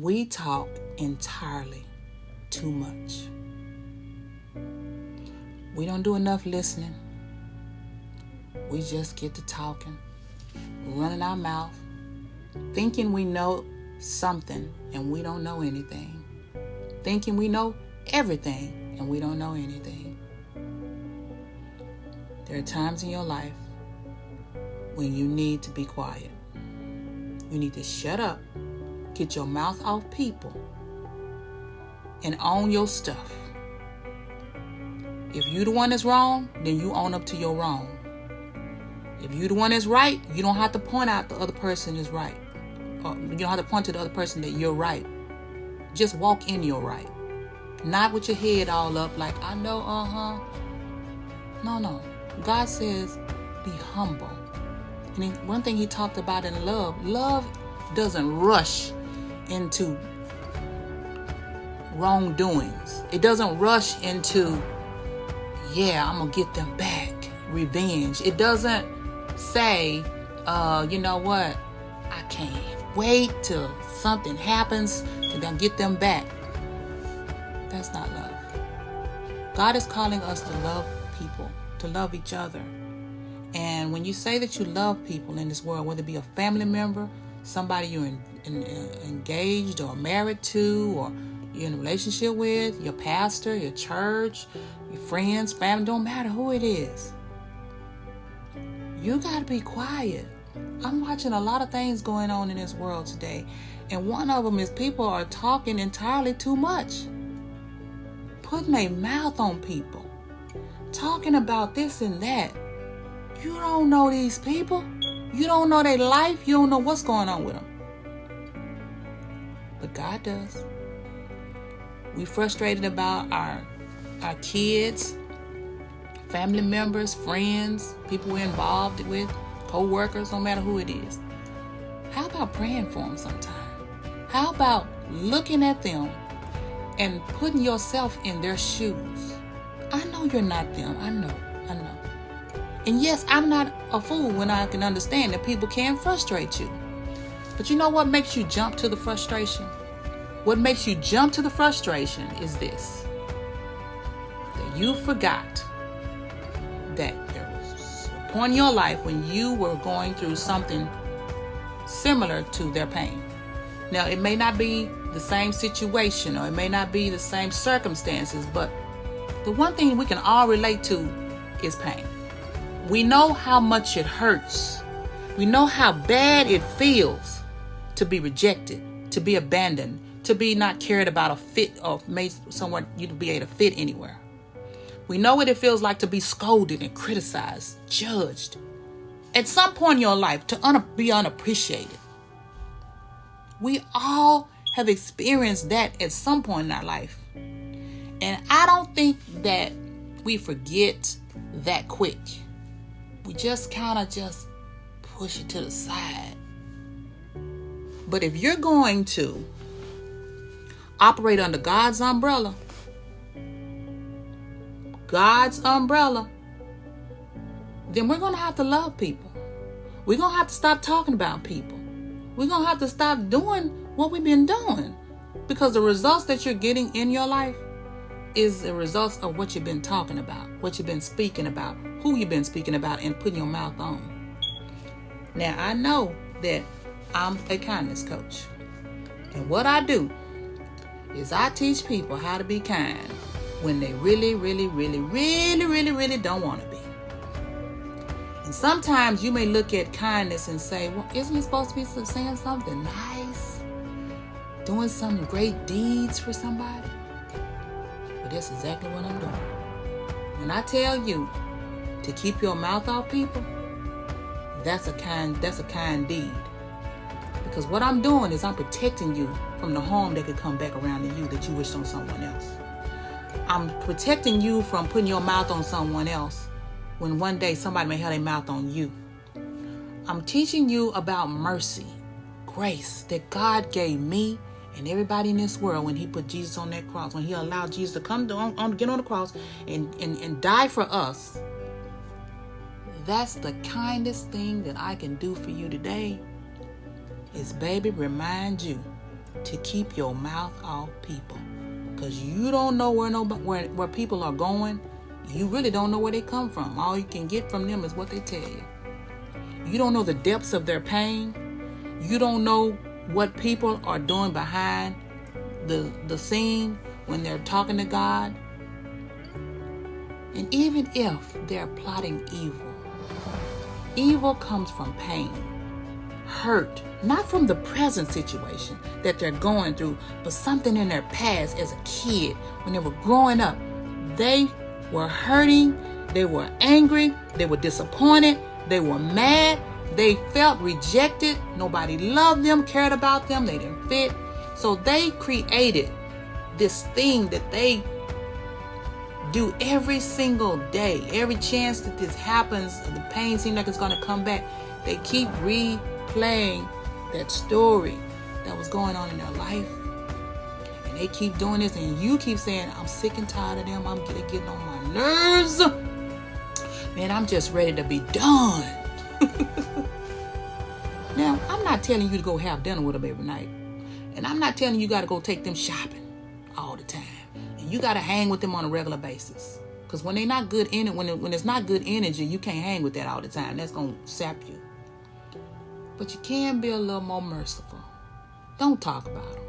We talk entirely too much. We don't do enough listening. We just get to talking, running our mouth, thinking we know something and we don't know anything. Thinking we know everything and we don't know anything. There are times in your life when you need to be quiet. You need to shut up, get your mouth off people, and own your stuff. If you the one that's wrong, then you own up to your wrong. If you the one that's right, you don't have to point out the other person is right. Or you don't have to point to the other person that you're right. Just walk in your right. Not with your head all up like, I know, No. God says, be humble. And one thing he talked about in love doesn't rush into wrongdoings. It doesn't rush into, I'm going to get them back. Revenge. It doesn't say, you know what? I can't wait till something happens to then get them back. That's not love. God is calling us to love people, to love each other. And when you say that you love people in this world, whether it be a family member, somebody you're engaged or married to, or you're in a relationship with, your pastor, your church, your friends, family, don't matter who it is. You got to be quiet. I'm watching a lot of things going on in this world today. And one of them is people are talking entirely too much. Putting their mouth on people. Talking about this and that. You don't know these people. You don't know their life. You don't know what's going on with them. But God does. We frustrated about our kids, family members, friends, people we're involved with, co-workers, no matter who it is. How about praying for them sometime? How about looking at them and putting yourself in their shoes? I know you're not them. I know. And yes, I'm not a fool when I can understand that people can frustrate you. But you know what makes you jump to the frustration? What makes you jump to the frustration is this. That you forgot that there was a point in your life when you were going through something similar to their pain. Now, it may not be the same situation or it may not be the same circumstances, but the one thing we can all relate to is pain. We know how much it hurts. We know how bad it feels to be rejected, to be abandoned, to be not cared about or fit or made somewhere you to be able to fit anywhere. We know what it feels like to be scolded and criticized, judged. At some point in your life, to be unappreciated. We all have experienced that at some point in our life. And I don't think that we forget that quick. We just kind of just push it to the side. But if you're going to operate under God's umbrella, then we're going to have to love people. We're going to have to stop talking about people. We're going to have to stop doing what we've been doing. Because the results that you're getting in your life is the results of what you've been talking about, what you've been speaking about, who you've been speaking about, and putting your mouth on. Now, I know that I'm a kindness coach. And what I do is I teach people how to be kind when they really, really, really, really, really, really don't want to be. And sometimes you may look at kindness and say, well, isn't it supposed to be saying something nice? Doing some great deeds for somebody? But that's exactly what I'm doing. When I tell you to keep your mouth off people, that's a kind deed. Because what I'm doing is I'm protecting you from the harm that could come back around to you that you wish on someone else. I'm protecting you from putting your mouth on someone else when one day somebody may have their mouth on you. I'm teaching you about mercy, grace that God gave me and everybody in this world when he put Jesus on that cross, when he allowed Jesus to come get on the cross and die for us. That's the kindest thing that I can do for you today is, baby, remind you to keep your mouth off people. Because you don't know where people are going. You really don't know where they come from. All you can get from them is what they tell you. You don't know the depths of their pain. You don't know what people are doing behind the scene when they're talking to God. And even if they're plotting evil comes from pain, hurt, not from the present situation that they're going through, but something in their past as a kid when they were growing up. They were hurting, they were angry, they were disappointed, they were mad, they felt rejected, nobody loved them, cared about them, they didn't fit. So they created this thing that they do every single day. Every chance that this happens, the pain seems like it's going to come back. They keep replaying that story that was going on in their life. And they keep doing this, and you keep saying, I'm sick and tired of them. I'm getting on my nerves. Man, I'm just ready to be done. Now, I'm not telling you to go have dinner with them every night. And I'm not telling you got to go take them shopping all the time. And you got to hang with them on a regular basis. Because when they're not good in it, when it's not good energy, you can't hang with that all the time. That's going to sap you. But you can be a little more merciful. Don't talk about them.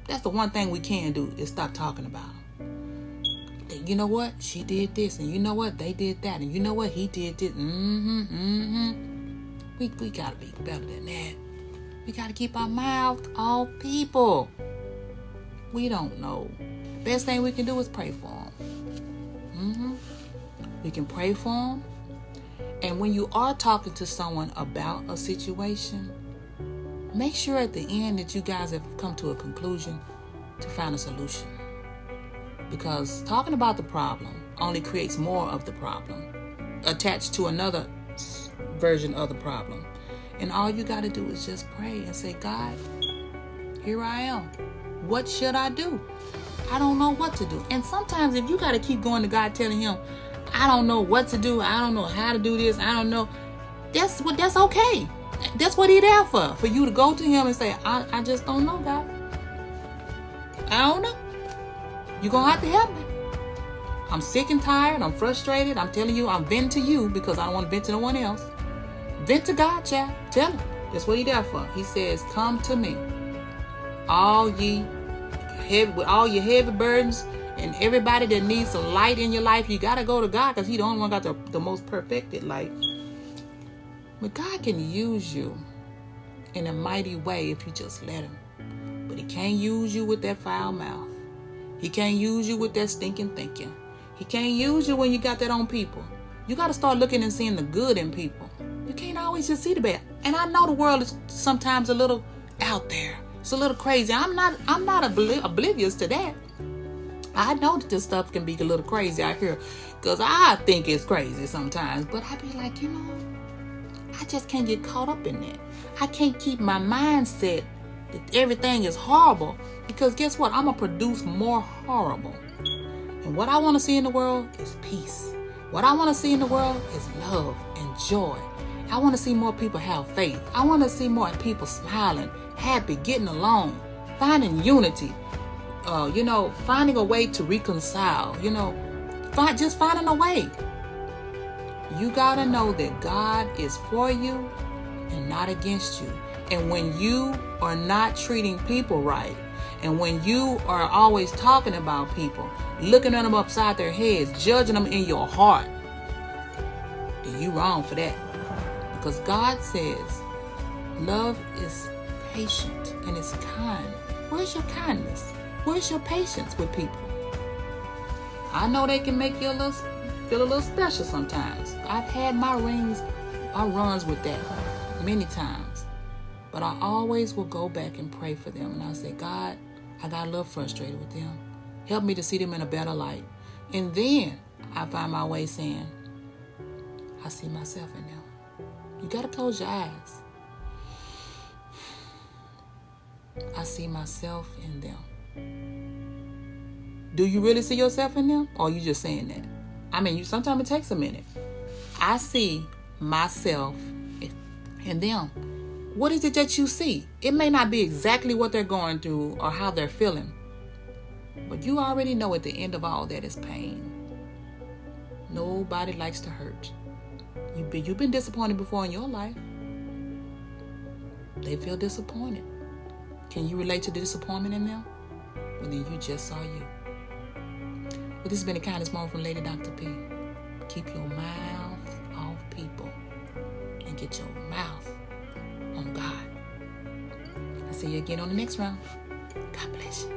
That's the one thing we can do, is stop talking about them. You know what? She did this. And you know what? They did that. And you know what? He did this. We got to be better than that. We got to keep our mouth off people. We don't know. Best thing we can do is pray for them. We can pray for them. And when you are talking to someone about a situation, make sure at the end that you guys have come to a conclusion to find a solution. Because talking about the problem only creates more of the problem attached to another version of the problem. And all you got to do is just pray and say, God, here I am. What should I do? I don't know what to do. And sometimes if you got to keep going to God telling him, I don't know what to do. I don't know how to do this. I don't know. That's okay. That's what he's there for you to go to him and say, I just don't know, God. I don't know. You're going to have to help me. I'm sick and tired. I'm frustrated. I'm telling you, I'm venting to you because I don't want to vent to no one else. Vent to God, child. Tell him. That's what he's there for. He says, come to me. All your heavy burdens and everybody that needs some light in your life, you got to go to God because he's the only one got the most perfected light. But God can use you in a mighty way if you just let him. But he can't use you with that foul mouth. He can't use you with that stinking thinking. He can't use you when you got that on people. You got to start looking and seeing the good in people. You can't always just see the bad. And I know the world is sometimes a little out there. It's a little crazy. I'm not oblivious to that. I know that this stuff can be a little crazy out here because I think it's crazy sometimes. But I be like, I just can't get caught up in that. I can't keep my mindset that everything is horrible because guess what? I'm going to produce more horrible. And what I want to see in the world is peace. What I want to see in the world is love and joy. I want to see more people have faith. I want to see more people smiling, happy, getting along, finding unity, finding a way to reconcile, just finding a way. You got to know that God is for you and not against you. And when you are not treating people right, and when you are always talking about people, looking at them upside their heads, judging them in your heart, then you wrong for that. Because God says love is patient and it's kind. Where's your kindness? Where's your patience with people? I know they can make you feel a little special sometimes. I've had my runs with that many times. But I always will go back and pray for them. And I'll say, God, I got a little frustrated with them. Help me to see them in a better light. And then I find my way saying, I see myself in them. You got to close your eyes. I see myself in them. Do you really see yourself in them? Or are you just saying that? I mean, sometimes it takes a minute. I see myself in them. What is it that you see? It may not be exactly what they're going through or how they're feeling, but you already know at the end of all that is pain. Nobody likes to hurt. You've been disappointed before in your life. They feel disappointed. Can you relate to the disappointment in them? Well, then you just saw you. Well, this has been a kindness moment from Lady Dr. P. Keep your mouth off people and get your mouth on God. I'll see you again on the next round. God bless you.